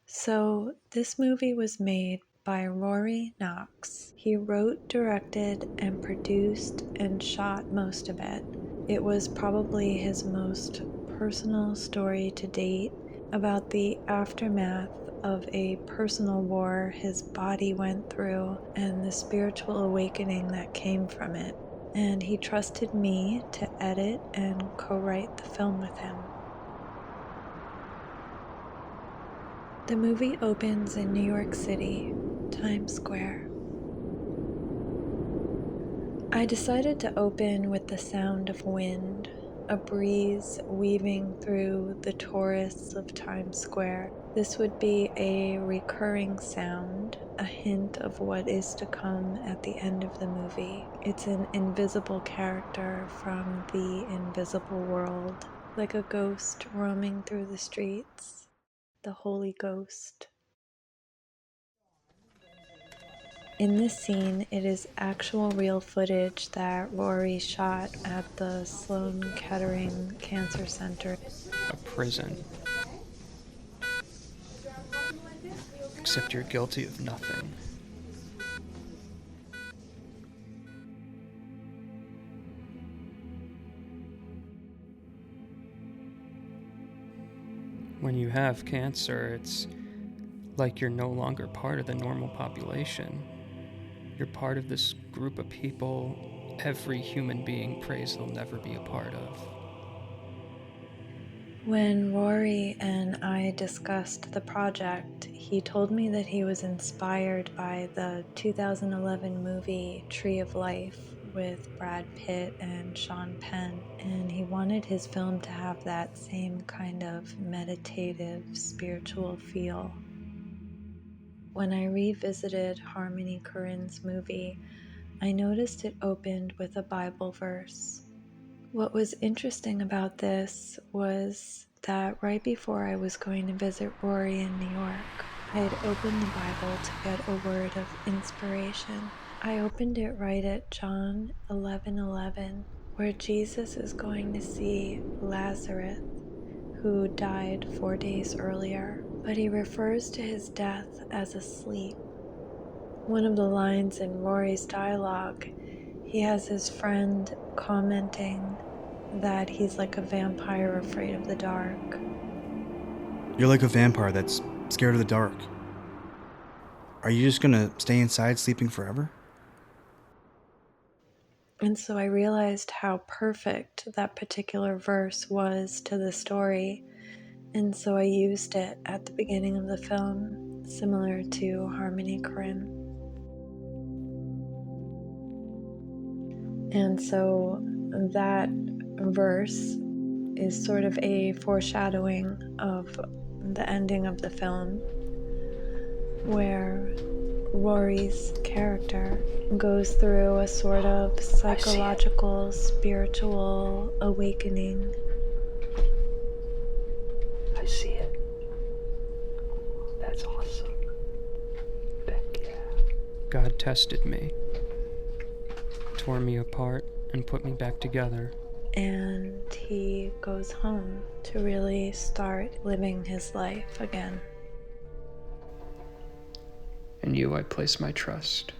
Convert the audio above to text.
So, this movie was made by Rory Knox. He wrote, directed, and produced and shot most of it. It was probably his most personal story to date about the aftermath of a personal war his body went through and the spiritual awakening that came from it. And he trusted me to edit and co-write the film with him. The movie opens in New York City, Times Square. I decided to open with the sound of wind, a breeze weaving through the tourists of Times Square. This would be a recurring sound, a hint of what is to come at the end of the movie. It's an invisible character from the invisible world, like a ghost roaming through the streets, the Holy Ghost. In this scene, it is actual real footage that Rory shot at the Sloan Kettering Cancer Center. A prison. Except you're guilty of nothing. When you have cancer, it's like you're no longer part of the normal population. You're part of this group of people every human being prays they'll never be a part of. When Rory and I discussed the project, he told me that he was inspired by the 2011 movie Tree of Life with Brad Pitt and Sean Penn, and he wanted his film to have that same kind of meditative, spiritual feel. When I revisited Harmony Korine's movie, I noticed it opened with a Bible verse. What was interesting about this was that right before I was going to visit Rory in New York, I had opened the Bible to get a word of inspiration. I opened it right at John 11:11, where Jesus is going to see Lazarus, who died 4 days earlier, but he refers to his death as a sleep. One of the lines in Rory's dialogue, he has his friend commenting that he's like a vampire afraid of the dark. You're like a vampire that's scared of the dark. Are you just gonna stay inside sleeping forever? And so I realized how perfect that particular verse was to the story. And so I used it at the beginning of the film, similar to Harmony Korine. And so that verse is sort of a foreshadowing of the ending of the film, where Rory's character goes through a sort of psychological, spiritual awakening. I see it. That's awesome. Heck yeah. God tested me, tore me apart, and put me back together. And he goes home to really start living his life again. In you I place my trust.